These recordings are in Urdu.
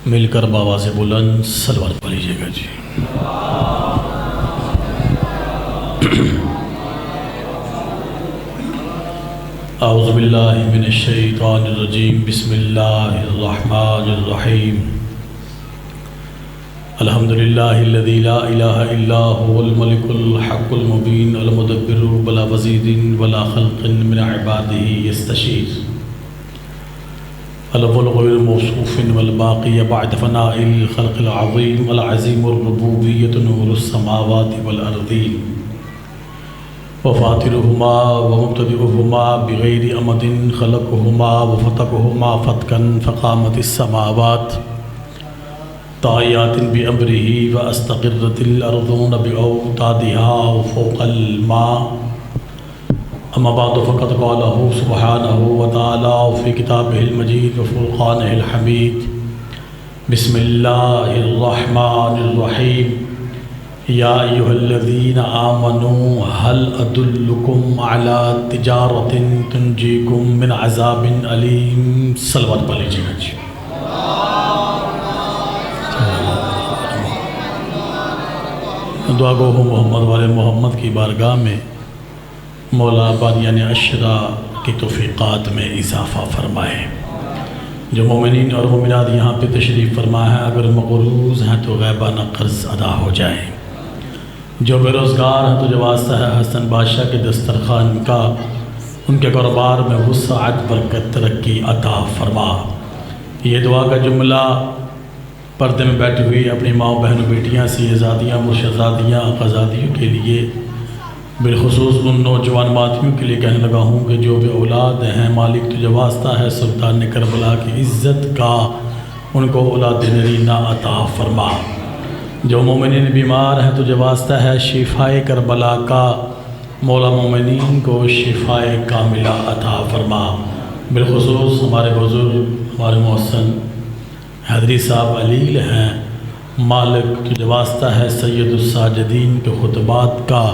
مل کر بآواز بلند صلوات پڑھ لیجیے گا جی۔ اعوذ باللہ من الشیطان الرجیم، بسم اللہ الرحمن الرحیم۔ الحمدللہ الذی لا الہ الا هو الملک الحق المبین المدبر بلا وزید ولا خلق من عبادہ یستشیر، الاول غیر موصوف والباقی بعد فناء الخلق العظیم العظیم الربوبیۃ نور السماوات والارضین، وفاطرهما ومبتدئهما بغیر امد خلقهما وفتقهما فتقا فقامت السماوات طائعات بأمره واستقرت الارضون بأوتادها وفوق الماء، اما بعد فقد قاله سبحانه وتعالى في كتابه المجيد وفرقانه الحميد، بسم الله الرحمن الرحيم، يا أيها الذين آمنوا هل أدلكم على تجارة تنجيكم من عذاب أليم۔ صلوات پڑھ لیجیے گا جی۔ دعا گو ہوں محمد والے محمد کی بارگاہ میں مولا بانیان عشرہ کی توفیقات میں اضافہ فرمائے۔ جو مومنین اور مومنات یہاں پہ تشریف فرما ہے، اگر مقروض ہیں تو غیبانہ قرض ادا ہو جائے، جو بے روزگار ہیں تو جو واسطہ ہے حسن بادشاہ کے دسترخوان کا، ان کے کاروبار میں وسعت برکت ترقی عطا فرما۔ یہ دعا کا جملہ پردے میں بیٹھی ہوئی اپنی ماں بہنوں بیٹیاں سیدزادیاں مرشدزادیاں آقازادیوں کے لیے، بالخصوص ان نوجوان ماتمیوں کے لیے کہنے لگا ہوں کہ جو بے اولاد ہیں، مالک تجھے واسطہ ہے سلطان کربلا کی عزت کا، ان کو اولاد نرینہ عطا فرما۔ جو مومنین بیمار ہیں تجھے واسطہ ہے شفائے کربلا کا، مولا مومنین کو شفائے کاملہ عطا فرما۔ بالخصوص ہمارے بزرگ، ہمارے محسن حیدری صاحب علیل ہیں، مالک تجھے واسطہ ہے سید الساجدین کے خطبات کا،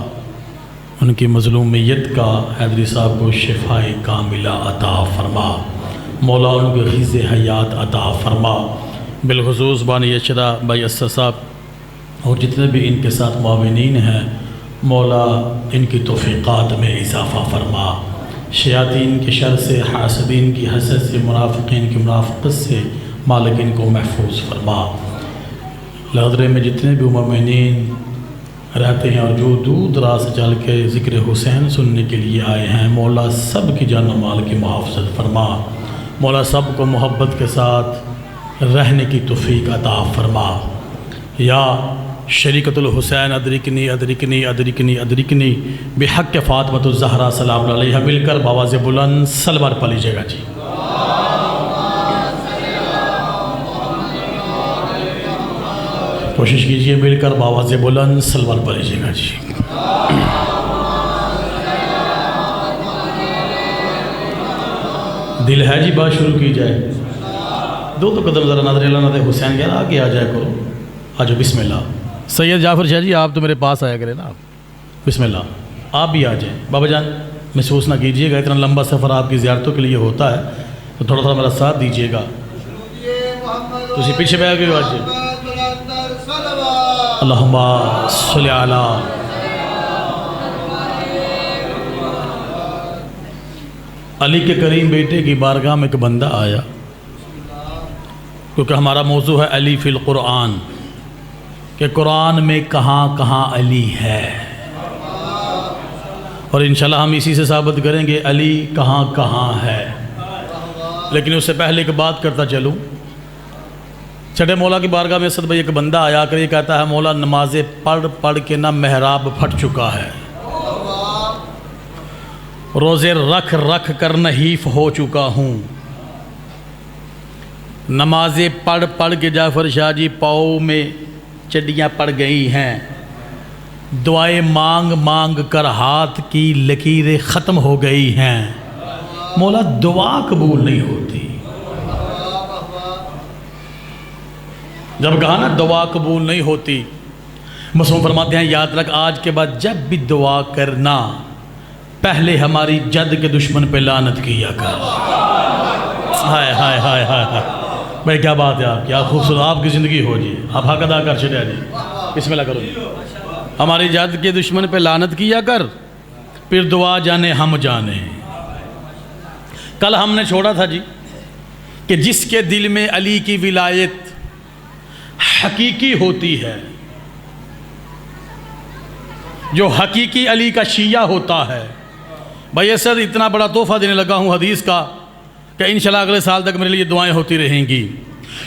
ان کی مظلومیت کا، حیدری صاحب کو شفائے کاملہ عطا فرما، مولا ان کو غیظ حیات عطا فرما۔ بالخصوص بانی عشرہ بھائی اسد صاحب اور جتنے بھی ان کے ساتھ معاونین ہیں، مولا ان کی توفیقات میں اضافہ فرما، شیاطین کی شر سے، حاسدین کی حسد سے، منافقین کی منافقت سے مالک ان کو محفوظ فرما۔ لحضرے میں جتنے بھی مومنین رہتے ہیں اور جو دور دراز سے چل کے ذکر حسین سننے کے لیے آئے ہیں، مولا سب کی جان و مال کی محافظت فرما، مولا سب کو محبت کے ساتھ رہنے کی توفیق عطا فرما۔ یا شریکت الحسین ادرکنی ادرکنی ادرکنی ادرکنی بحق فاطمۃ الزہرا سلام علیہا، مل کر بآواز بلند صلوات پڑھ لیجیے گا جی۔ کوشش کیجئے مل کر بآواز بلند صلوات پڑھ لیجیے گا جی۔ دل ہے جی بات شروع کی جائے، دو تو قدم ذرا نظر اللہ نظر حسین کہہ رہا آگے آ جائے کرو، آجو بسم اللہ۔ سید جعفر شاہ جی آپ تو میرے پاس آیا کرے نا، بسم اللہ آپ بھی آ جائیں۔ بابا جان محسوس نہ کیجئے گا، اتنا لمبا سفر آپ کی زیارتوں کے لیے ہوتا ہے تو تھوڑا تھوڑا میرا ساتھ دیجئے گا۔ تو اسی پیچھے بیٹھ گئے آج اللہم صلی علی۔ علی کے کریم بیٹے کی بارگاہ میں ایک بندہ آیا، کیونکہ ہمارا موضوع ہے علی فی القرآن، کہ قرآن میں کہاں کہاں علی ہے، اور انشاءاللہ ہم اسی سے ثابت کریں گے علی کہاں کہاں ہے۔ لیکن اس سے پہلے ایک بات کرتا چلوں، چھٹے مولا کی بارگاہ میں اسد بھائی ایک بندہ آیا کر یہ کہتا ہے مولا نمازیں پڑھ پڑھ کے نہ محراب پھٹ چکا ہے، روزے رکھ رکھ کر نحیف ہو چکا ہوں، نمازیں پڑھ پڑھ کے جعفر شاہ جی پاؤں میں چڈیاں پڑ گئی ہیں، دعائیں مانگ مانگ کر ہاتھ کی لکیریں ختم ہو گئی ہیں، مولا دعا قبول نہیں ہوتی۔ جب کہا نا دعا قبول نہیں ہوتی، معصوم فرماتے ہیں یاد رکھ آج کے بعد جب بھی دعا کرنا پہلے ہماری جد کے دشمن پہ لعنت کیا کر۔ ہائے ہائے ہائے ہائے ہائے، بھائی کیا بات ہے آپ کی، آپ خوبصورت، آپ کی زندگی ہو جی، آپ حق ادا کر چلے جی، بسم اللہ کرو جی۔ ہماری جد کے دشمن پہ لعنت کیا کر، پھر دعا جانے ہم جانے۔ کل ہم نے چھوڑا تھا جی کہ جس کے دل میں علی کی ولایت حقیقی ہوتی ہے، جو حقیقی علی کا شیعہ ہوتا ہے، بھائی سر اتنا بڑا تحفہ دینے لگا ہوں حدیث کا کہ انشاءاللہ اگلے سال تک میرے لیے دعائیں ہوتی رہیں گی،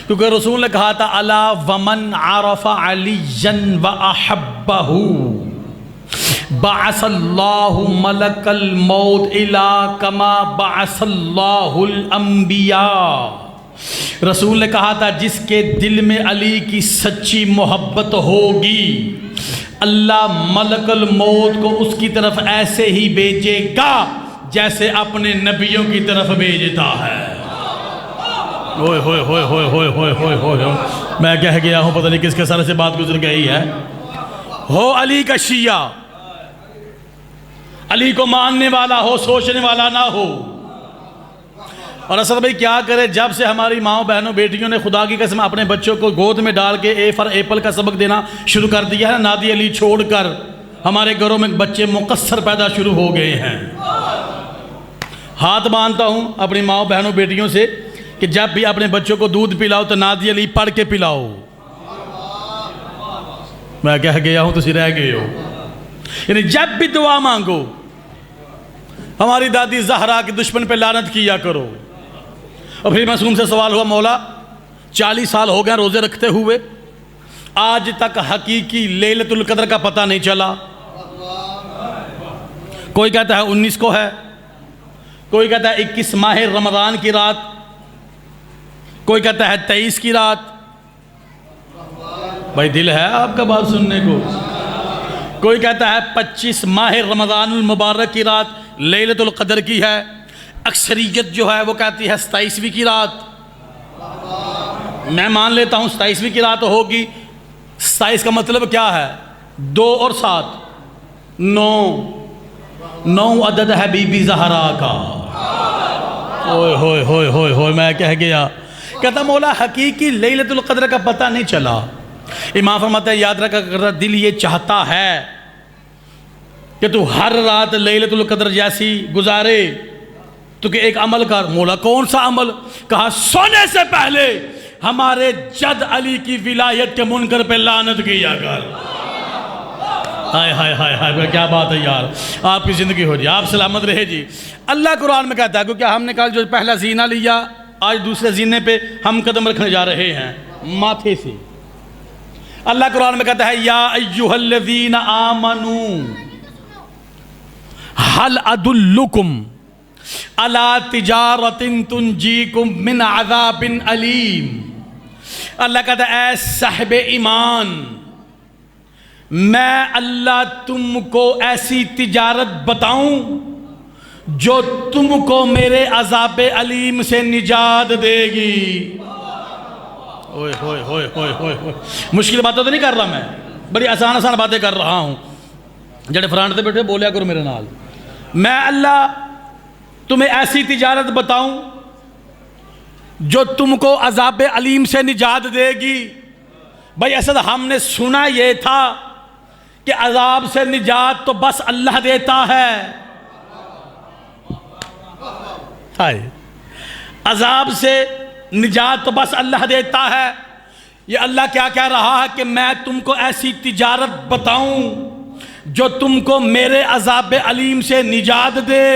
کیونکہ رسول نے کہا تھا الا ومن عرف علیًا واحبہ بعث اللہ ملک الموت الی کما بعث اللہ الانبیاء۔ رسول نے کہا تھا جس کے دل میں علی کی سچی محبت ہوگی، اللہ ملک الموت کو اس کی طرف ایسے ہی بھیجے گا جیسے اپنے نبیوں کی طرف بھیجتا ہے۔ ہوئے ہوئے ہوئے ہوئے ہوئے ہوئے ہوئے ہوئے، میں کہہ گیا ہوں، پتہ نہیں کس کے سر سے بات گزر گئی ہے۔ ہو علی کا شیعہ، علی کو ماننے والا ہو، سوچنے والا نہ ہو۔ اور اسد بھائی کیا کرے، جب سے ہماری ماؤں بہنوں بیٹیوں نے خدا کی قسم اپنے بچوں کو گود میں ڈال کے اے فار ایپل کا سبق دینا شروع کر دیا ہے، نادی علی چھوڑ کر ہمارے گھروں میں بچے مقصر پیدا شروع ہو گئے ہیں۔ ہاتھ باندھتا ہوں اپنی ماؤں بہنوں بیٹیوں سے کہ جب بھی اپنے بچوں کو دودھ پلاؤ تو نادی علی پڑھ کے پلاؤ۔ میں کہہ گیا ہوں تسی رہ گئے ہو، یعنی جب بھی دعا مانگو ہماری دادی زہرا کے دشمن پہ لعنت کیا کرو۔ اور پھر معصوم سے سوال ہوا، مولا 40 سال ہو گئے روزے رکھتے ہوئے، آج تک حقیقی لیلۃ القدر کا پتہ نہیں چلا۔ کوئی کہتا ہے 19 کو ہے، کوئی کہتا ہے 21 ماہ رمضان کی رات، کوئی کہتا ہے 23 کی رات۔ بھائی دل ہے آپ کا بات سننے کو؟ کوئی کہتا ہے 25 ماہ رمضان المبارک کی رات لیلۃ القدر کی ہے، اکثریت جو ہے وہ کہتی ہے 27ویں کی رات۔ میں مان لیتا ہوں 27ویں کی رات ہوگی۔ 27 کا مطلب کیا ہے؟ 2 اور 7 9 عدد ہے بی بی زہرا کا۔ ہوئے ہوئے ہوئے ہوئے ہوئے، میں کہہ گیا، کہتا مولا حقیقی لیلۃ القدر کا پتہ نہیں چلا۔ امام فرماتا ہے یاد رکھا اگر دل یہ چاہتا ہے کہ تو ہر رات لیلۃ القدر جیسی گزارے تو کہ ایک عمل کر۔ مولا کون سا عمل؟ کہا سونے سے پہلے ہمارے جد علی کی ولایت کے منکر پہ لعنت کیا کر۔ ہائے ہائے ہائے ہائے، کیا بات ہے یار، آپ کی زندگی ہو جی، آپ سلامت رہے جی۔ اللہ قرآن میں کہتا ہے کیونکہ ہم نے کل جو پہلا زینہ لیا، آج دوسرے زینے پہ ہم قدم رکھنے جا رہے ہیں ماتھے سے۔ اللہ قرآن میں کہتا ہے یا ایہا الذین آمنوا هل ادلکم علی تجارت تنجیکم من عذاب علیم۔ اللہ کہتا ہے اے صاحب ایمان، میں اللہ تم کو ایسی تجارت بتاؤں جو تم کو میرے عذاب علیم سے نجات دے گی۔ اوئے ہوئے ہوئے ہوئے ہوئے، مشکل باتیں تو نہیں کر رہا، میں بڑی آسان باتیں کر رہا ہوں۔ جڑے فرانٹ سے بیٹھے بولیا کرو میرے نال، میں اللہ تمہیں ایسی تجارت بتاؤں جو تم کو عذاب علیم سے نجات دے گی۔ بھائی اسد ہم نے سنا یہ تھا کہ عذاب سے نجات تو بس اللہ دیتا ہے۔ عذاب سے نجات تو بس اللہ دیتا ہے۔ یہ اللہ کیا کہہ رہا ہے کہ میں تم کو ایسی تجارت بتاؤں جو تم کو میرے عذاب علیم سے نجات دے۔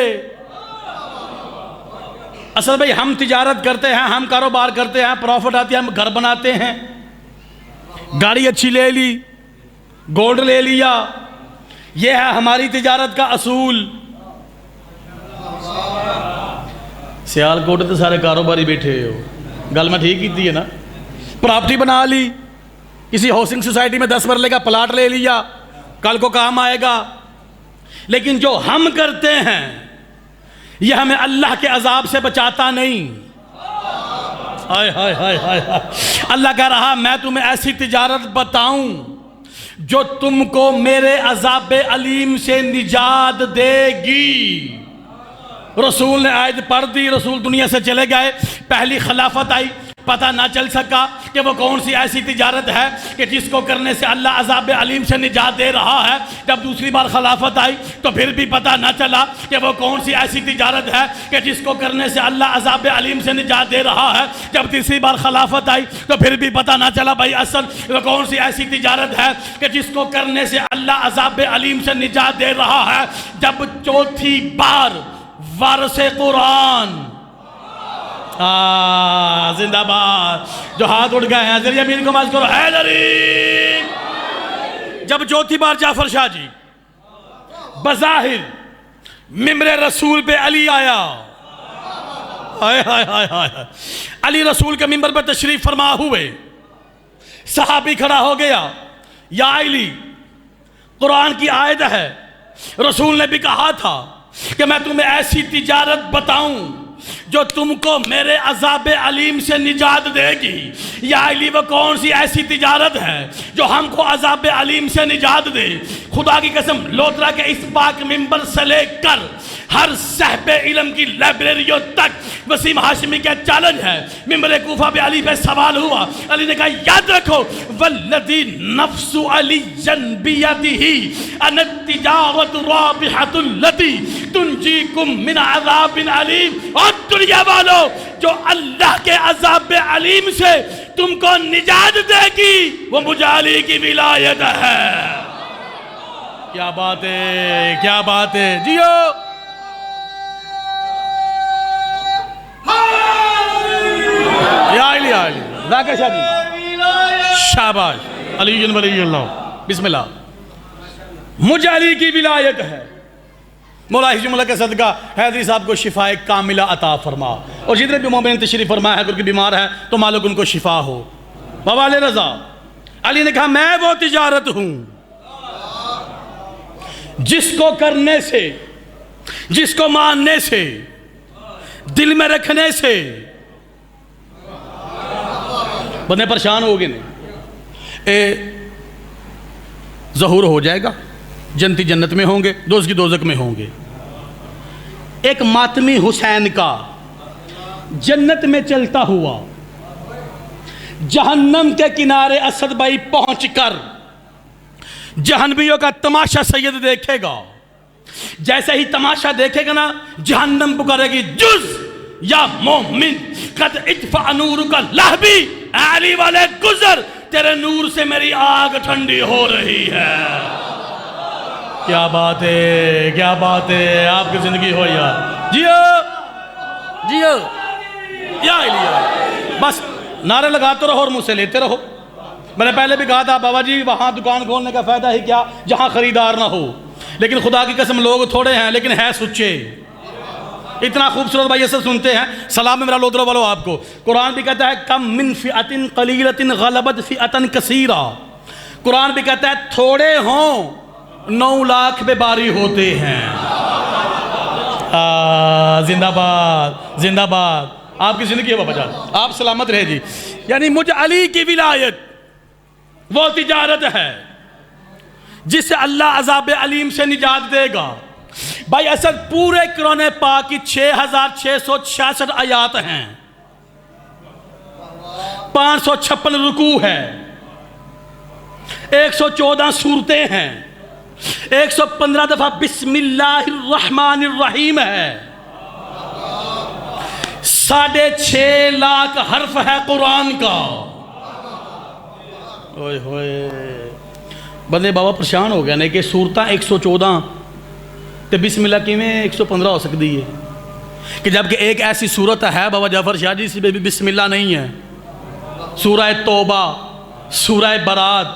اصل بھائی ہم تجارت کرتے ہیں، ہم کاروبار کرتے ہیں، پروفٹ آتی ہے، ہم گھر بناتے ہیں، گاڑی اچھی لے لی، گولڈ لے لیا، یہ ہے ہماری تجارت کا اصول۔ سیال کوٹ تو سارے کاروباری بیٹھے ہو، گل میں ٹھیک کی ہے نا؟ پراپرٹی بنا لی، کسی ہاؤسنگ سوسائٹی میں 10 مرلے کا پلاٹ لے لیا، کل کو کام آئے گا۔ لیکن جو ہم کرتے ہیں یہ ہمیں اللہ کے عذاب سے بچاتا نہیں۔ ہائے ہائے ہائے ہائے، اللہ کہہ رہا میں تمہیں ایسی تجارت بتاؤں جو تم کو میرے عذاب علیم سے نجات دے گی۔ رسول نے آیت پڑھ دی، رسول دنیا سے چلے گئے، پہلی خلافت آئی، پتہ نہ چل سکا کہ وہ کون سی ایسی تجارت ہے کہ جس کو کرنے سے اللہ عذاب علیم سے نجات دے رہا ہے۔ جب دوسری بار خلافت آئی تو پھر بھی پتہ نہ چلا کہ وہ کون سی ایسی تجارت ہے کہ جس کو کرنے سے اللہ عذاب علیم سے نجات دے رہا ہے۔ جب تیسری بار خلافت آئی تو پھر بھی پتہ نہ چلا بھائی اصل وہ کون سی ایسی تجارت ہے کہ جس کو کرنے سے اللہ عذاب علیم سے نجات دے رہا ہے۔ جب چوتھی بار وارث قرآن زندہ باد جو ہاتھ اٹھ گئے ہیں ذریعہ امین کو ماز کرو حیدری۔ جب چوتھی بار جعفر شاہ جی بظاہر ممبر رسول پہ علی آیا، علی رسول کے ممبر پہ تشریف فرما ہوئے، صحابی کھڑا ہو گیا، یا علی قرآن کی آیت ہے، رسول نے بھی کہا تھا کہ میں تمہیں ایسی تجارت بتاؤں جو تم کو میرے عذاب علیم سے نجات دے گی۔ یا علی وہ کون سی ایسی تجارت ہے جو ہم کو عذاب علیم سے نجات دے؟ خدا کی قسم لودرا کے اس پاک ممبر سے لے کر ہر صاحب علم کی لائبریریوں تک وسیم ہاشمی کا چیلنج ہے۔ ممبر کوفہ پہ علی پہ سوال ہوا، علی نے کہا یاد رکھو والذی نفس علی بیدہ ان التجارت رابحۃ التی تنجیکم من عذاب علیم۔ اور دنیا والو جو اللہ کے عذاب علیم سے تم کو نجات دے گی وہ مجھے علی کی ولایت ہے۔ کیا بات ہے، کیا بات ہے، جیو یا علی علی ذاکر شاہ جی شاباش علی ولی اللہ بسم اللہ۔ مجھے علی کی ولایت ہے۔ مولا حجم اللہ کے صدقہ حیدری صاحب کو شفا کاملہ عطا فرما، اور جتنے بھی مومن تشریف فرما ہے اگر کوئی بیمار ہے تو مالک ان کو شفا ہو۔ بابا علی رضا علی نے کہا میں وہ تجارت ہوں جس کو کرنے سے، جس کو ماننے سے، دل میں رکھنے سے بندے پریشان ہو گئے نہیں، ظہور ہو جائے گا، جنتی جنت میں ہوں گے، دوزخ کی دوزخ میں ہوں گے۔ ایک ماتمی حسین کا جنت میں چلتا ہوا جہنم کے کنارے اسد بھائی پہنچ کر جہنمیوں کا تماشا سید دیکھے گا، جیسے ہی تماشا دیکھے گا نا جہنم پکارے گی جز یا مومن قد ادفع نورک لہبی، علی والے گزر تیرے نور سے میری آگ ٹھنڈی ہو رہی ہے۔ کیا بات ہے، کیا بات ہے، آپ کی زندگی ہو یار، جیو جیو یا علی۔ بس نعرے لگاتے رہو اور مجھ سے لیتے رہو۔ میں نے پہلے بھی کہا تھا بابا جی وہاں دکان کھولنے کا فائدہ ہی کیا جہاں خریدار نہ ہو، لیکن خدا کی قسم لوگ تھوڑے ہیں لیکن ہے سچے۔ اتنا خوبصورت بھائی ایسے سنتے ہیں، سلام ہے میرا لودرو والو آپ کو۔ قرآن بھی کہتا ہے کم من فئۃ قلیلۃ غلبت فئۃ کثیرہ، قرآن بھی کہتا ہے تھوڑے ہوں 9 لاکھ پہ باری ہوتے ہیں۔ زندہ باد زندہ باد، آپ کی زندگی ہے بابا جان، آپ سلامت رہے جی۔ یعنی مجھ علی کی ولایت وہ تجارت ہے جس سے اللہ عذاب علیم سے نجات دے گا۔ بھائی اصل پورے قرآن پاک کی 6666 آیات ہیں، 556 رکوع ہے، 114 سورتیں ہیں، 115 دفعہ بسم اللہ الرحمن الرحیم ہے، 6.5 لاکھ حرف ہے قرآن کا۔ اوئے ہوئے بندے بابا پریشان ہو گیا نہیں کہ سورتاں 114 تو بسم اللہ کی میں 115 ہو سکتی ہے، کہ جبکہ ایک ایسی صورت ہے بابا جعفر شاہ جی اس پہ بھی بسم اللہ نہیں ہے، سورہ توبہ، سورہ برات۔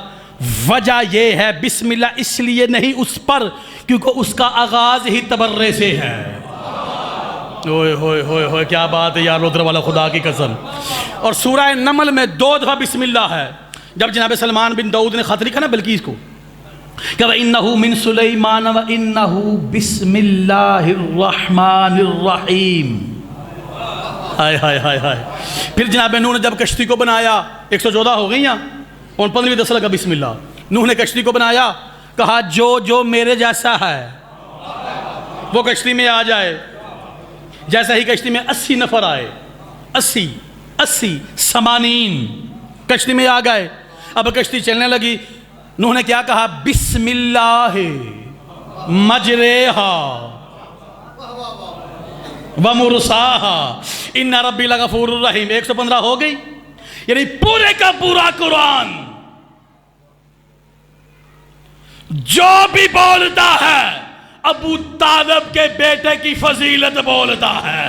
وجہ یہ ہے بسم اللہ اس لیے نہیں اس پر کیونکہ اس کا آغاز ہی تبرے سے ہے۔ اوئے ہوئے ہوئے ہوئے کیا بات ہے یار لودرا والا، خدا کی قسم۔ اور سورہ نمل میں 2 دفعہ بسم اللہ ہے، جب جناب سلمان بن داؤد نے خط لکھا نا بلقیس کو کہ وَإِنَّهُ مِن سُلَيْمَانَ وَإِنَّهُ بِسْمِ اللَّهِ الرَّحْمَنِ الرَّحِيمِ۔ ہائے ہائے ہائے ہائے۔ پھر جناب نوح نے جب کشتی کو بنایا، 114 ہو گئی ہیں، اور 15ویں 10 لگا بسم اللہ۔ نوح نے کشتی کو بنایا، کہا جو جو میرے جیسا ہے وہ کشتی میں آ جائے۔ جیسا ہی کشتی میں 80 نفر آئے، 80 80 80 کشتی میں آ گئے. اب کشتی چلنے لگی. نوح نے کیا کہا؟ بسم اللہ مجریہا ومرساہا ان ربی لغفور الرحیم. 115 ہو گئی. یعنی پورے کا پورا قرآن جو بھی بولتا ہے ابو طالب کے بیٹے کی فضیلت بولتا ہے.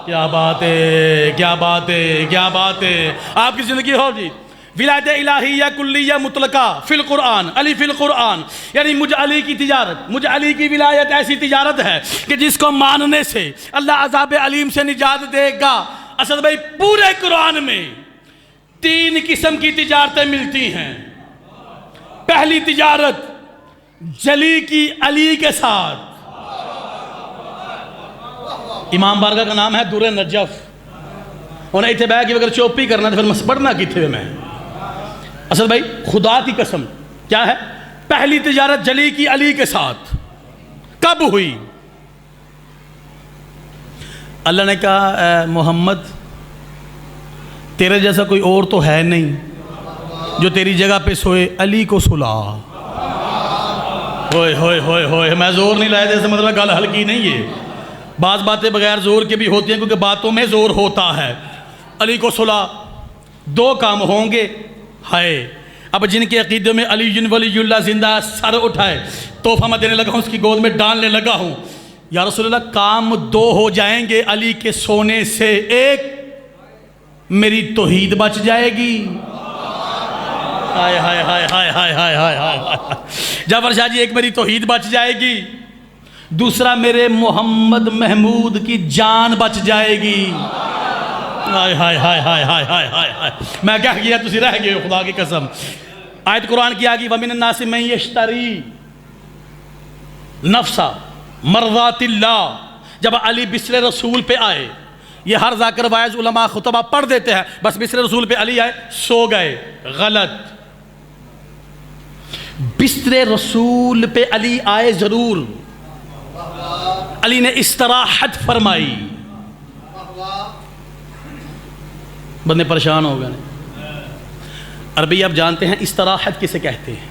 کیا بات ہے، کیا بات ہے، کیا بات ہے. آپ کی زندگی ہو جی ولایت الہیہ کلیہ مطلقہ فی القرآن، علی فی القرآن. یعنی مجھ علی کی تجارت، مجھ علی کی ولایت ایسی تجارت ہے کہ جس کو ماننے سے اللہ عذاب علیم سے نجات دے گا. اسد بھائی پورے قرآن میں 3 قسم کی تجارتیں ملتی ہیں. پہلی تجارت جلی کی علی کے ساتھ. امام بارگاہ کا نام ہے در نجف. انہیں اتنے بہ کہ اگر چوپی کرنا تو پھر پڑھنا کتنے ہوئے میں. اسد بھائی خدا کی قسم کیا ہے؟ پہلی تجارت جلی کی علی کے ساتھ کب ہوئی؟ اللہ نے کہا اے محمد تیرے جیسا کوئی اور تو ہے نہیں جو تیری جگہ پہ سوئے، علی کو سلا. ہوئے ہوئے ہوئے ہوئے. میں زور نہیں لائے جیسے مطلب گل ہلکی نہیں ہے. بعض باتیں بغیر زور کے بھی ہوتی ہیں کیونکہ باتوں میں زور ہوتا ہے. علی کو سلا. 2 کام ہوں گے. ہائے اب جن کے عقیدے میں علی ولی اللہ زندہ سر اٹھائے تحفہ میں دینے لگا ہوں، اس کی گود میں ڈالنے لگا ہوں. یا رسول اللہ کام 2 ہو جائیں گے علی کے سونے سے. ایک میری توحید بچ جائے گی. ہائے ہائے ہائے ہائے ہائے ہائے ہائے ہائے. جعفر شاہ جی ایک میری توحید بچ جائے گی. دوسرا میرے محمد محمود کی جان بچ جائے گی. ہائے ہائے ہائے ہائے ہائے ہائے ہائے. میں کیا کیا تسی رہ گئے ہو خدا کی قسم. آیت قرآن کی آگی وَمِنَ النَّاسِ مَن يَشْتَرِي نَفْسَ مرضات اللہ. جب علی بسر رسول پہ آئے، یہ ہر ذاکر وائز علماء خطبہ پڑھ دیتے ہیں، بس بسر رسول پہ علی آئے سو گئے. غلط. بسر رسول پہ علی آئے ضرور. علی نے استراحت فرمائی. بندے پریشان ہو گئے. عربی آپ جانتے ہیں استراحت کسے کہتے ہیں؟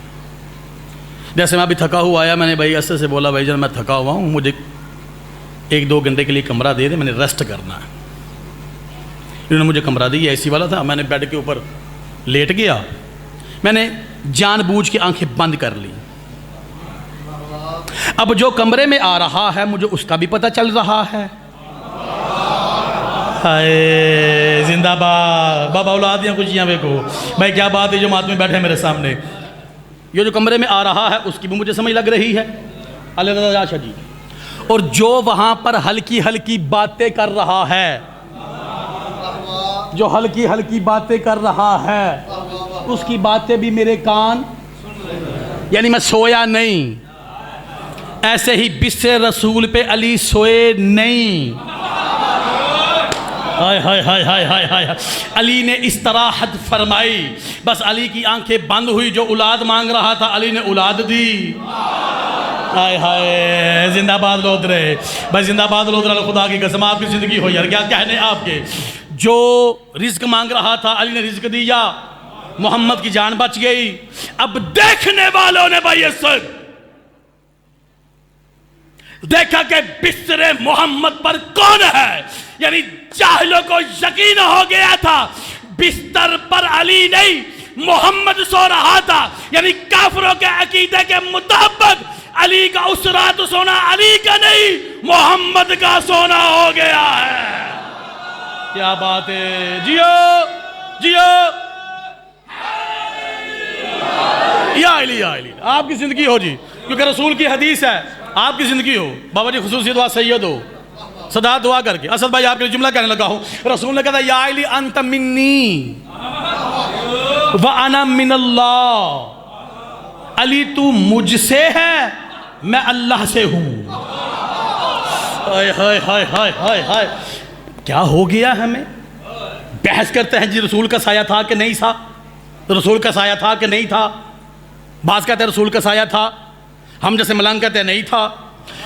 جیسے میں ابھی تھکا ہوا آیا، میں نے بھائی اسد سے بولا بھائی جان میں تھکا ہوا ہوں، مجھے 1-2 گھنٹے کے لیے کمرہ دے دے، میں نے ریسٹ کرنا ہے. انہوں نے مجھے کمرہ دی، اے سی والا تھا. میں نے بیڈ کے اوپر لیٹ گیا. میں نے جان بوجھ کے آنکھیں بند کر لی. اب جو کمرے میں آ رہا ہے مجھے اس کا بھی پتہ چل رہا ہے. ہائے زندہ باد. بابا اولادیاں خوشیاں دیکھو بھائی کیا بات ہے. جو جماعت میں بیٹھے میرے سامنے، یہ جو کمرے میں آ رہا ہے اس کی بھی مجھے سمجھ لگ رہی ہے. اللہ رضا جی. اور جو وہاں پر ہلکی ہلکی باتیں کر رہا ہے، جو ہلکی ہلکی باتیں کر رہا ہے اس کی باتیں بھی میرے کان. یعنی میں سویا نہیں. ایسے ہی بسر رسول پہ علی سوئے نہیں. ہائے ہائے ہائے ہائے ہائے ہائے. علی نے استراحت فرمائی. بس علی کی آنکھیں بند ہوئی. جو اولاد مانگ رہا تھا علی نے اولاد دی. ہائے ہائے زندہ باد لودرے بھائی، زندہ باد لودرے. خدا کی قسم آپ کی زندگی ہو یار، کیا کہنے آپ کے. جو رزق مانگ رہا تھا علی نے رزق دیا. محمد کی جان بچ گئی. اب دیکھنے والوں نے بھائی اسد دیکھا کہ بستر محمد پر کون ہے. یعنی جاہلوں کو یقین ہو گیا تھا بستر پر علی نہیں محمد سو رہا تھا. یعنی کافروں کے عقیدے کے مطابق علی کا اس رات سونا علی کا نہیں محمد کا سونا ہو گیا ہے. کیا بات ہے. جیو جیو یا علی یا علی. آپ کی زندگی ہو جی، کیونکہ رسول کی حدیث ہے. آپ کی زندگی ہو. بابا جی خصوصی دعا سید ہو صدا دعا کر کے. اسد بھائی آپ کے جملہ کہنے لگا ہوں. رسول نے کہا یا علی انت منی وانا من اللہ. علی تو مجھ سے ہے میں اللہ سے ہوں. ہائے ہائے ہائے ہائے ہائے ہائے. کیا ہو گیا ہمیں؟ بحث کرتے ہیں جی رسول کا سایہ تھا کہ نہیں تھا، رسول کا سایہ تھا کہ نہیں تھا. بعض کہتے ہیں رسول کا سایہ تھا، ہم جیسے ملنگ کہتے ہیں نہیں تھا.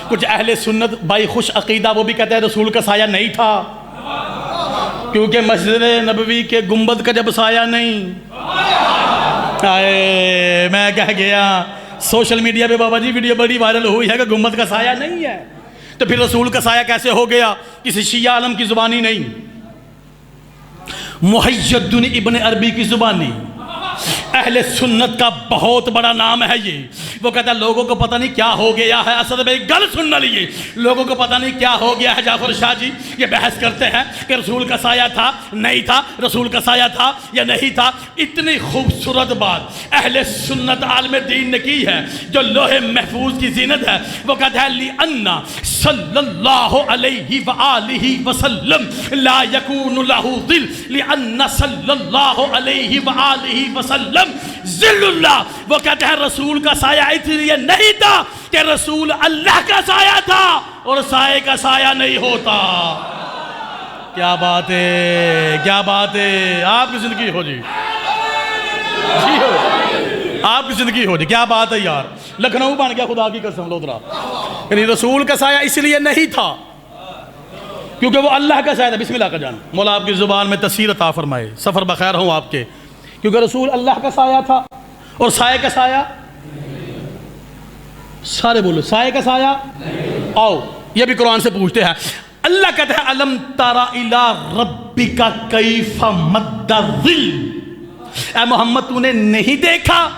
کچھ اہل سنت بھائی خوش عقیدہ وہ بھی کہتے ہیں رسول کا سایہ نہیں تھا. کیونکہ مسجد نبوی کے گنبد کا جب سایہ نہیں آئے، میں کہہ گیا سوشل میڈیا پہ بابا جی ویڈیو بڑی وائرل ہوئی ہے کہ گنبد کا سایہ نہیں ہے، تو پھر رسول کا سایہ کیسے ہو گیا؟ کسی شیعہ عالم کی زبانی نہیں، محی الدین ابن عربی کی زبانی، اہل سنت کا بہت بڑا نام ہے یہ۔ وہ کہتا ہے لوگوں کو پتہ نہیں کیا ہو گیا ہے، اسد بھائی گل سننا لیے، لوگوں کو پتہ نہیں کیا ہو گیا ہے، جعفر شاہ جی یہ بحث کرتے ہیں کہ رسول کا سایہ تھا نہیں تھا، رسول کا سایہ تھا یا نہیں تھا۔ اتنی خوبصورت بات اہل سنت عالم دین نے کی ہے جو لوح محفوظ کی زینت ہے۔ وہ کہتا ہے لِأَنَّ صلی اللہ علیہ وآلہ وسلم لا یکون لہ ظل، لِأَنَّ صلی اللہ علیہ وآلہ وسلم ظل اللہ۔ وہ کہتے ہیں رسول کا سایہ اس لیے نہیں تھا کہ رسول اللہ کا سایہ تھا اور سایہ کا سایہ نہیں ہوتا۔ کیا بات ہے، کیا بات ہے، آپ کی زندگی ہو جی، جی ہو، آپ کی زندگی ہو جی، کیا بات ہے یار، لکھنؤ بن گیا خدا کی قسم لودرا۔ یعنی رسول کا سایہ اس لیے نہیں تھا کیونکہ وہ اللہ کا سایہ تھا۔ بسم اللہ کا جان، مولا آپ کی زبان میں تسیر عطا فرمائے، سفر بخیر ہوں آپ کے، کیونکہ رسول اللہ کا سایہ تھا اور سایہ کا سایہ، سارے بولو سایہ کا سایہ، آؤ یہ بھی قرآن سے پوچھتے ہیں۔ اللہ کہتا ہے الم تر الی ربک کیف مد الظل، اے محمد تو نے نہیں دیکھا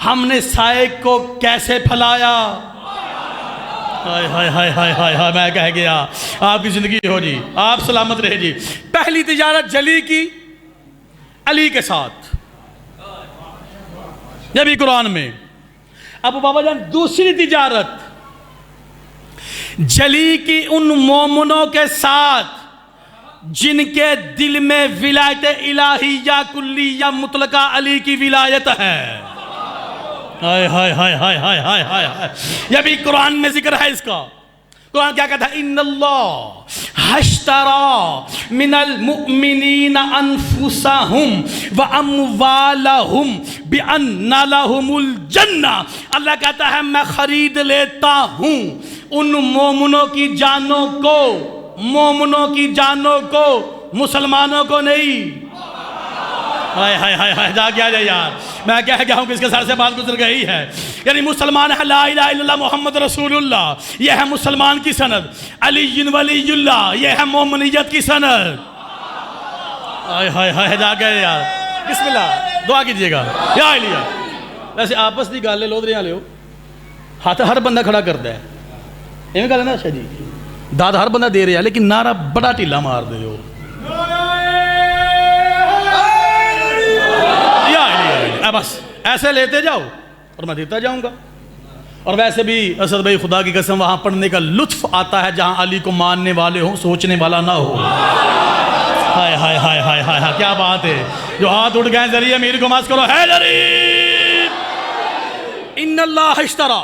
ہم نے سائے کو کیسے پھیلایا؟ ہائے ہائے ہائے ہائے ہائے ہائے، میں کہہ گیا آپ کی زندگی ہو جی، آپ سلامت رہے جی۔ پہلی تجارت جلی کی علی کے ساتھ، یہ بھی قرآن میں۔ اب بابا جان دوسری تجارت جلی کی ان مومنوں کے ساتھ جن کے دل میں ولایت الہیہ کلیہ مطلقہ علی کی ولایت ہے۔ ہائے ہائے ہائے ہائے ہائے ہائے ہائے، یہ بھی قرآن میں ذکر ہے اس کا۔ قرآن کیا کہتا ہے؟ ان اللہ اشترى من المؤمنین انفسہم واموالہم بان لہم الجنہ، اللہ کہتا ہے میں خرید لیتا ہوں ان مومنوں کی جانوں کو، مومنوں کی جانوں کو، مسلمانوں کو نہیں۔ ہائے ہائے ہائے ہائے، جا گیا جائے یار، میں کہہ گیا ہوں کہ اس کے سر سے بات گزر گئی ہے۔ یعنی مسلمان ہے لا الہ الا اللہ محمد رسول اللہ، یہ ہے مسلمان کی سند، علی ولی اللہ یہ ہے مومنیت کی سند۔ ہائے ہائے ہائے، جا گیا یار، بسم اللہ دعا کیجئے گا یا علیہ۔ ویسے آپس دی گالے لو دریاں لیو، ہاتھ ہر بندہ کھڑا کرتا ہے، ایویں گل ہے نا شاہ جی، داد ہر بندہ دے رہا ہے لیکن نعرہ بڑا ٹھیلا مار دے ہو۔ بس ایسے لیتے جاؤ اور میں دیتا جاؤں گا۔ اور ویسے بھی اسد بھائی خدا کی قسم وہاں پڑھنے کا لطف آتا ہے جہاں علی کو ماننے والے ہوں، سوچنے والا نہ ہو۔ ہائے ہائے ہائے ہائے ہائے، کیا بات ہے، جو ہاتھ اٹھ گئے ذریعے امیر کو ماس کرو، ہے ذریعے ان اللہ اشترا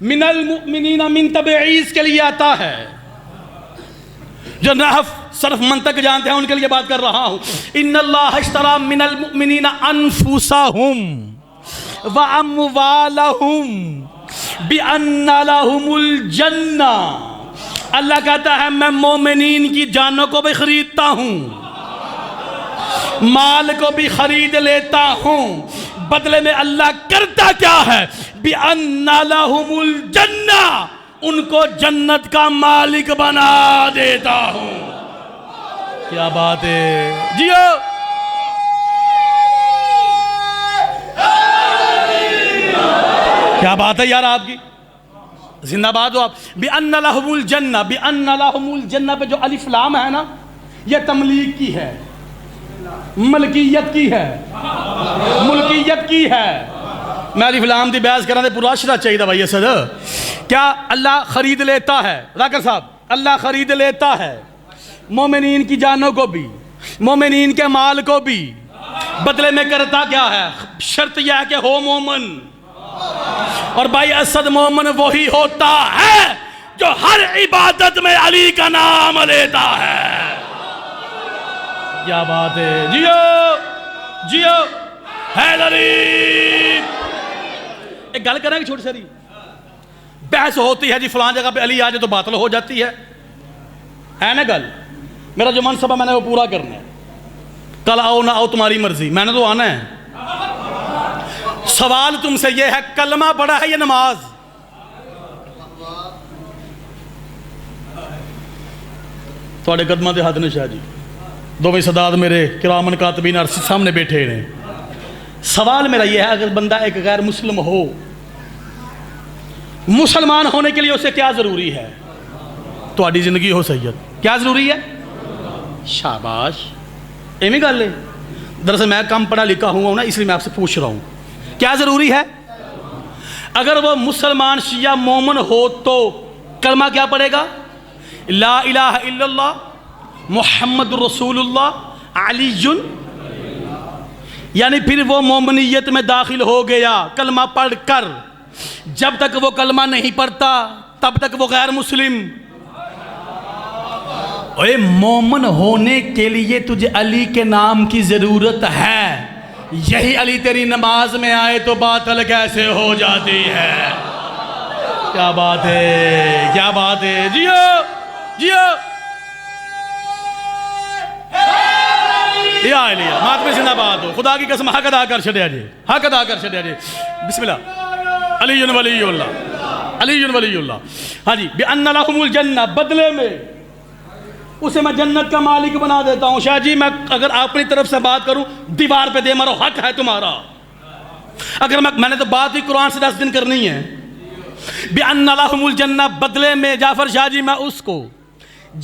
من المؤمنین، من تبعیض کے لیے آتا ہے، جو نحف صرف منطق جانتے ہیں ان کے لیے بات کر رہا ہوں۔ ان اللہ اشترا من المؤمنین انفسہم واموالہم بان لہم الجنہ، اللہ کہتا ہے میں مومنین کی جانوں کو بھی خریدتا ہوں، مال کو بھی خرید لیتا ہوں، بدلے میں اللہ کرتا کیا ہے؟ بان لہم الجنہ، ان کو جنت کا مالک بنا دیتا ہوں۔ کیا بات ہے، جیو کیا بات ہے یار آپ کی، زندہ باد ہو آپ۔ بِأَنَّ لَهُمُ الْجَنَّةِ، بِأَنَّ لَهُمُ الْجَنَّةِ پہ جو الف لام ہے نا، یہ تملیک کی ہے، ملکیت کی ہے، ملکیت کی ہے۔ میں الف لام دی بیعث کرنا دے پورا شرح چاہیے دا بھائی اسد، کیا اللہ خرید لیتا ہے، راکر صاحب اللہ خرید لیتا ہے مومنین کی جانوں کو بھی، مومنین کے مال کو بھی، بدلے میں کرتا کیا ہے؟ شرط یہ ہے کہ ہو مومن۔ اور بھائی اسد مومن وہی ہوتا ہے جو ہر عبادت میں علی کا نام لیتا ہے۔ کیا بات ہے، جیو جیو حیدری۔ ایک گل کریں گے چھوٹی ساری، بحث ہوتی ہے جی فلان جگہ پہ علی آ جائے تو باطل ہو جاتی ہے نا گل، میرا جو منصب ہے میں نے وہ پورا کرنا ہے، کل آؤ نہ آؤ تمہاری مرضی، میں نے تو آنا ہے۔ سوال تم سے یہ ہے کلمہ پڑھا ہے یا نماز؟ تھوڑے قدمہ دے ہاتھ نے شاہ جی دو بھائی صداد میرے کرامن کاتبین عرصی سامنے بیٹھے ہیں۔ سوال میرا یہ ہے اگر بندہ ایک غیر مسلم ہو، مسلمان ہونے کے لیے اسے کیا ضروری ہے؟ تھوڑی زندگی ہو سید، کیا ضروری ہے؟ شاباش، ایمی گل ہے۔ دراصل میں کم پڑھا لکھا ہوں نا، اس لیے میں آپ سے پوچھ رہا ہوں کیا ضروری ہے؟ اگر وہ مسلمان شیعہ مومن ہو تو کلمہ کیا پڑھے گا؟ لا الہ الا اللہ محمد رسول اللہ علی، یعنی پھر وہ مومنیت میں داخل ہو گیا کلمہ پڑھ کر۔ جب تک وہ کلمہ نہیں پڑھتا تب تک وہ غیر مسلم۔ اے مومن ہونے کے لیے تجھے علی کے نام کی ضرورت ہے، یہی علی تیری نماز میں آئے تو باطل کیسے ہو جاتی ہے؟ کیا بات ہے، کیا بات ہے، جیو جیو یا علی ماتم زندہ باد ہو، خدا کی قسم حق ادا کر چھڑیا جی، حق ادا کر چھڑیا جی۔ بسم اللہ، علی ولی اللہ، علی ولی اللہ۔ ہاں جی، بِأَنَّ لَهُمُ الْجَنَّةَ، بدلے میں اسے میں جنت کا مالک بنا دیتا ہوں۔ شاہ جی میں اگر اپنی طرف سے بات کروں دیوار پہ دے مارو، حق ہے تمہارا۔ اگر میں نے تو بات ہی قرآن سے 10 دن کرنی ہے۔ بِأَنَّ لَهُمُ الْجَنَّةَ، بدلے میں جعفر شاہ جی میں اس کو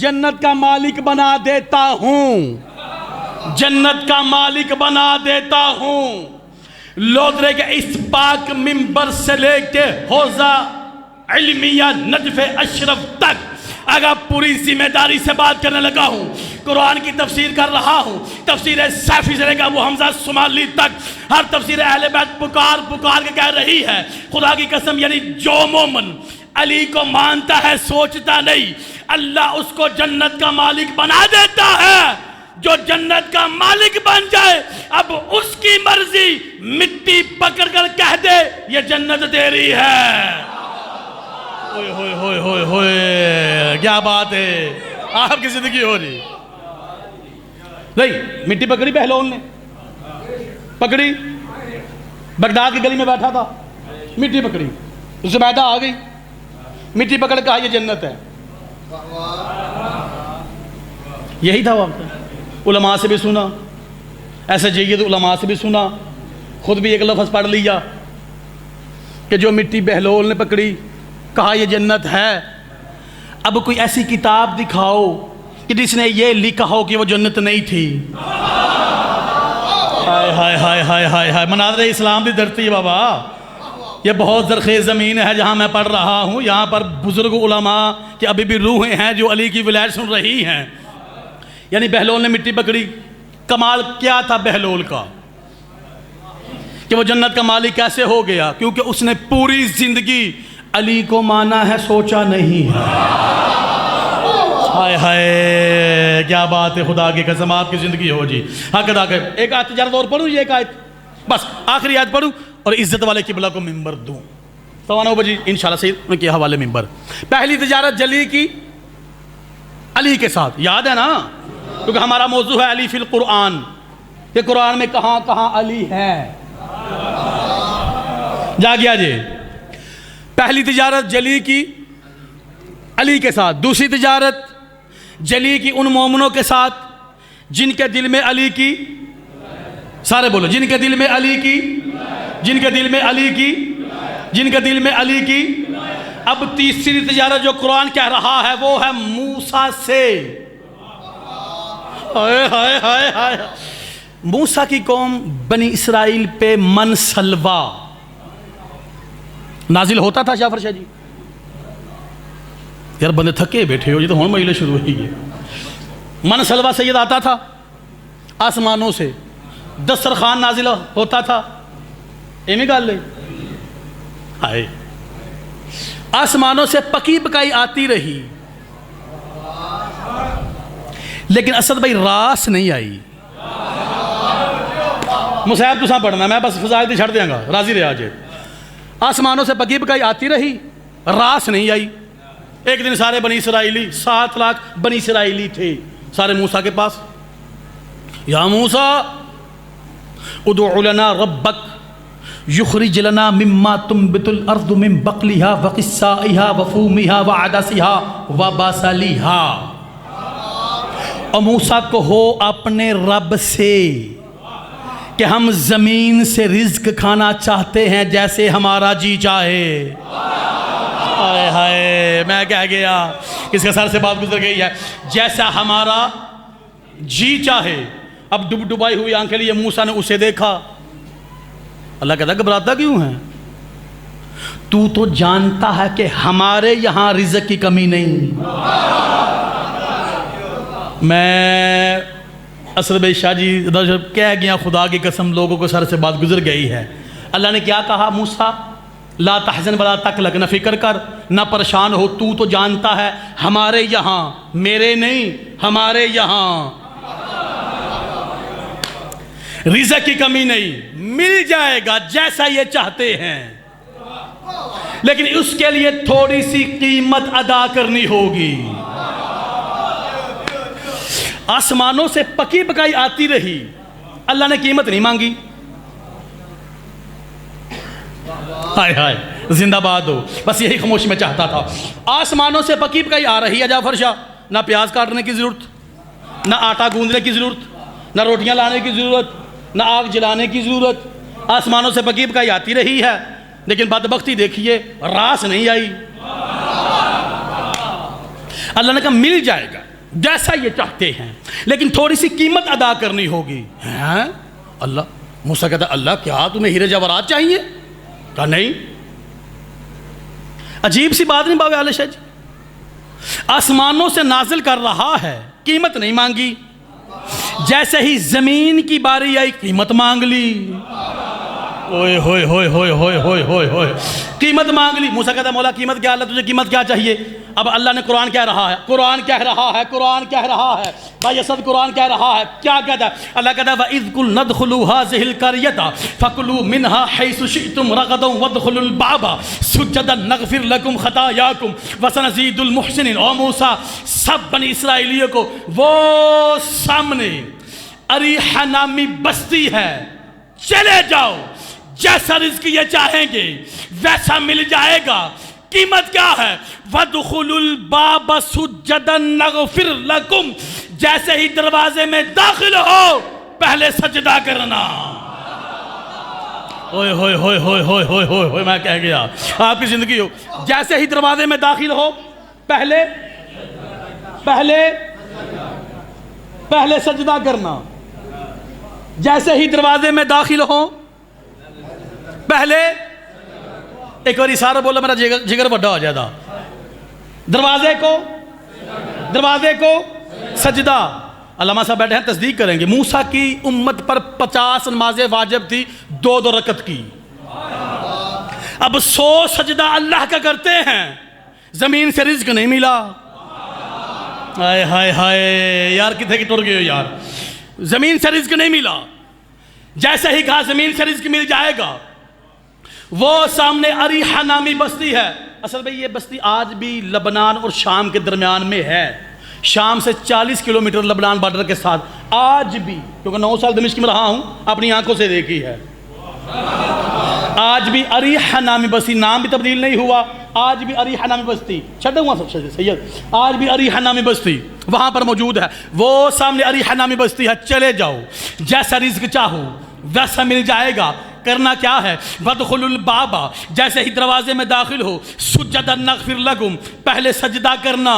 جنت کا مالک بنا دیتا ہوں، جنت کا مالک بنا دیتا ہوں۔ لودرے کے اس پاک منبر سے لے کے حوضہ علمیہ نجف اشرف تک اگر پوری ذمہ داری سے بات کرنے لگا ہوں، قرآن کی تفسیر کر رہا ہوں، تفسیر سیفی سے لے کر وہ حمزہ صومالی تک ہر تفسیر اہل بیت پکار پکار کے کہہ رہی ہے خدا کی قسم، یعنی جو مومن علی کو مانتا ہے سوچتا نہیں، اللہ اس کو جنت کا مالک بنا دیتا ہے۔ جو جنت کا مالک بن جائے اب اس کی مرضی، مٹی پکڑ کر کہہ دے یہ جنت تیری ہے۔ ہوئے ہوئے ہوئے ہوئے ہوئے، کیا بات ہے، آپ کی زندگی ہو رہی نہیں۔ مٹی پکڑی بہلول نے، پکڑی، بغداد کی گلی میں بیٹھا تھا، مٹی پکڑی، زبیدہ آ گئی، مٹی پکڑ کہا یہ جنت ہے۔ یہی تھا وقت، علماء سے بھی سنا، ایسے جید علماء سے بھی سنا، خود بھی ایک لفظ پڑھ لیا کہ جو مٹی بہلول نے پکڑی کہا یہ جنت ہے۔ اب کوئی ایسی کتاب دکھاؤ کہ جس نے یہ لکھا ہو کہ وہ جنت نہیں تھی۔ ہائے ہائے ہائے ہائے ہائے ہائے، مناظر اسلام دی دھرتی بابا، یہ بہت زرخیز زمین ہے جہاں میں پڑھ رہا ہوں، یہاں پر بزرگ علماء کہ ابھی بھی روحیں ہیں جو علی کی ولایت سن رہی ہیں۔ یعنی بہلول نے مٹی پکڑی، کمال کیا تھا بہلول کا کہ وہ جنت کا مالک کیسے ہو گیا؟ کیونکہ اس نے پوری زندگی علی کو مانا ہے، سوچا نہیں ہے۔ ہائے ہائے، کیا بات ہے، خدا کی قسم آپ کی زندگی ہو جی، حق ادا کر۔ ایک آیت تجارت اور پڑھوں، یہ ایک آیت بس آخری آیت پڑھوں اور عزت والے قبلہ کو ممبر دوں، 9:15 بجے انشاءاللہ صحیح ان کے حوالے ممبر۔ پہلی تجارت جلی کی علی کے ساتھ، یاد ہے نا، کیونکہ ہمارا موضوع ہے علی فی القرآن، کہ قرآن میں کہاں کہاں علی ہے۔ جا گیا جی، پہلی تجارت جلی کی علی کے ساتھ، دوسری تجارت جلی کی ان مومنوں کے ساتھ جن کے دل میں علی کی، سارے بولو، جن کے دل میں علی کی، جن کے دل میں علی کی، جن کے دل میں علی کی۔ اب تیسری تجارت جو قرآن کہہ رہا ہے وہ ہے موسیٰ سے۔ ہائے ہائے ہائے ہائے، موسیٰ کی قوم بنی اسرائیل پہ من سلوہ نازل ہوتا تھا۔ جعفر شاہ جی یار بندے تھکے بیٹھے ہو، یہ تو ہون مہیلے شروع ہوئی گئے۔ من سلوہ سید آتا تھا آسمانوں سے، دسترخوان نازل ہوتا تھا، ایمی گال لے آئے، آسمانوں سے پکی پکائی آتی رہی، لیکن اسد بھائی راس نہیں آئی۔ مصحف تو ساں پڑھنا، میں بس فضائل چھڑ دیاں گا، راضی رہا جائے۔ آسمانوں سے پکی پکائی آتی رہی، راس نہیں آئی۔ ایک دن سارے بنی اسرائیلی، 7 لاکھ بنی اسرائیلی تھے، سارے موسیٰ کے پاس، یا موسیٰ ادعو لنا ربک یخرج لنا مما تنبت الارض من بقلها وقثائها وفومها وعدسها وبصلها، اور موسیٰ کہو اپنے رب سے کہ ہم زمین سے رزق کھانا چاہتے ہیں جیسے ہمارا جی چاہے۔ ہائے ہائے، میں کہہ گیا، کس کے سر سے بات گزر گئی ہے، جیسا ہمارا جی چاہے۔ اب ڈبائی ہوئی آنکھیں لیے موسیٰ نے اسے دیکھا، اللہ کہتا ہے گھبراتا کیوں ہے، تو تو جانتا ہے کہ ہمارے یہاں رزق کی کمی نہیں۔ میں اسد بھائی شاہ جی کہہ گیا، خدا کی قسم لوگوں کو سر سے بات گزر گئی ہے۔ اللہ نے کیا کہا، موسیٰ لا تحزن ولا تقلق، نہ فکر کر نہ پریشان ہو، تو جانتا ہے ہمارے یہاں، میرے نہیں، ہمارے یہاں رزق کی کمی نہیں، مل جائے گا جیسا یہ چاہتے ہیں، لیکن اس کے لیے تھوڑی سی قیمت ادا کرنی ہوگی۔ آسمانوں سے پکی پکائی آتی رہی، اللہ نے قیمت نہیں مانگی۔ ہائے ہائے، زندہ باد ہو، بس یہی خاموشی میں چاہتا تھا۔ آسمانوں سے پکی پکائی آ رہی ہے جعفر شاہ، نہ پیاز کاٹنے کی ضرورت، نہ آٹا گوندنے کی ضرورت، نہ روٹیاں لانے کی ضرورت، نہ آگ جلانے کی ضرورت، آسمانوں سے پکی پکائی آتی رہی ہے، لیکن بدبختی دیکھیے راس نہیں آئی۔ اللہ نے کہا مل جائے گا جیسا یہ چاہتے ہیں، لیکن تھوڑی سی قیمت ادا کرنی ہوگی۔ اللہ، موسیٰ کہتا اللہ کیا تمہیں ہیرے جواہرات چاہیے؟ کہا نہیں۔ عجیب سی بات نہیں باوے علیہ شاہ جی، آسمانوں سے نازل کر رہا ہے، قیمت نہیں مانگی، جیسے ہی زمین کی باری آئی قیمت مانگ لی۔ اوئے ہوئے ہوئے ہوئے ہوئے ہوئے ہوئے ہوئے، قیمت مانگ لی۔ موسیٰ کہتا مولا قیمت کیا، اللہ تجھے قیمت کیا چاہیے؟ اب اللہ نے قرآن کہہ رہا ہے، قرآن کہہ رہا ہے، قرآن کہہ رہا ہے، بھائی اسد قرآن کہہ رہا ہے، کیا کہتا ہے؟ اللہ کہتا ہے وَإِذْ قُلْنَا ادْخُلُوا هَٰذِهِ الْقَرْيَةَ فَكُلُوا مِنْهَا حَيْثُ شِئْتُمْ رَغَدًا وَادْخُلُوا الْبَابَ سُجَّدًا نَغْفِرْ لَكُمْ خَطَايَاكُمْ وَسَنَزِيدُ الْمُحْسِنِينَ۔ اور موسیٰ سب بنی اسرائیلیوں کو، وہ سامنے اریحہ نامی بستی ہے، چلے جاؤ، جیسا رزق یہ چاہیں گے ویسا مل جائے گا۔ قیمت کیا ہے؟ وَادْخُلُوا الْبَابَ سُجَّدًا نَغْفِرْ لَكُمْ، جیسے ہی دروازے میں داخل ہو پہلے سجدہ کرنا۔ ہوئے ہوئے ہوئے ہوئے ہوئے ہوئے ہوئے ہوئے، میں کہہ گیا آپ کی زندگی ہو، جیسے ہی دروازے میں داخل ہو پہلے سجدہ کرنا، جیسے ہی دروازے میں داخل ہو پہلے ایک بار اشارہ بولا میرا جگر بڑا ہو جائے گا، دروازے کو سجدہ۔ علامہ صاحب بیٹھے ہیں تصدیق کریں گے، موسیٰ کی امت پر 50 نمازیں واجب تھی، 2 رکعت کی، اب 100 سجدہ اللہ کا کرتے ہیں، زمین سے رزق نہیں ملا۔ ہائے ہائے ہائے یار، کتنے کی ٹر گئے ہو یار، زمین سے رزق نہیں ملا۔ جیسے ہی کہا زمین سے رزق مل جائے گا، وہ سامنے اریحہ نامی بستی ہے۔ اصل میں یہ بستی آج بھی لبنان اور شام کے درمیان میں ہے، شام سے 40 کلومیٹر لبنان بارڈر کے ساتھ، آج بھی، کیونکہ 9 سال دمشق میں رہا ہوں، اپنی آنکھوں سے دیکھی ہے، آج بھی اریحہ نامی بستی، نام بھی تبدیل نہیں ہوا، آج بھی اریحہ نامی بستی، چھڑے ہوا سب سید، آج بھی اریحہ نامی بستی وہاں پر موجود ہے۔ وہ سامنے اریحہ نامی بستی ہے، چلے جاؤ، جیسا رزق چاہو ویسا مل جائے گا۔ کرنا کیا ہے؟ وَادْخُلُوا الْبَابَ، جیسے ہی دروازے میں داخل ہو، سُجَّدًا نَغْفِرْ لَكُمْ، پہلے سجدہ کرنا۔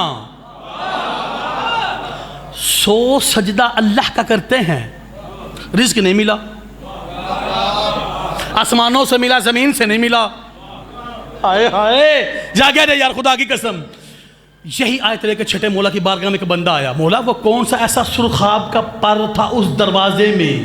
100 سجدہ اللہ کا کرتے ہیں، رزق نہیں ملا، آسمانوں سے ملا، زمین سے نہیں ملا۔ ہائے ہائے، جاگے رہے یار خدا کی قسم۔ یہی آیت لے کے چھٹے مولا کی بارگاہ میں ایک بندہ آیا، مولا وہ کون سا ایسا سرخاب کا پر تھا اس دروازے میں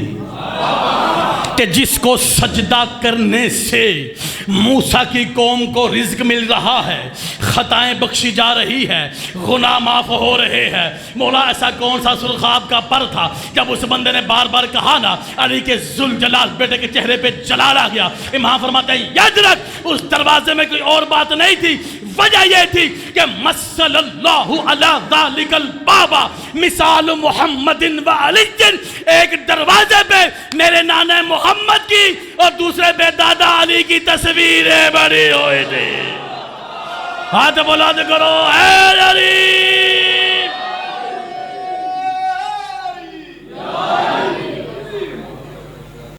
کہ جس کو سجدہ کرنے سے موسیٰ کی قوم کو رزق مل رہا ہے، خطائیں بخشی جا رہی ہے، گناہ معاف ہو رہے ہیں۔ مولا ایسا کون سا سرخاب کا پر تھا جب اس بندے نے بار بار کہا نا علی کے ذوالجلال بیٹے کے چہرے پہ جلال آ گیا۔ امام فرماتے ہیں یاد رکھ اس دروازے میں کوئی اور بات نہیں تھی، وجہ یہ تھی کہ مثل اللہ علی ذالک البابا مثال محمد و علی، ایک دروازے پہ میرے نانا محمد کی اور دوسرے پہ دادا علی کی تصویریں بڑی ہوئی تھی۔ ہاتھ بلند کرو اے علی۔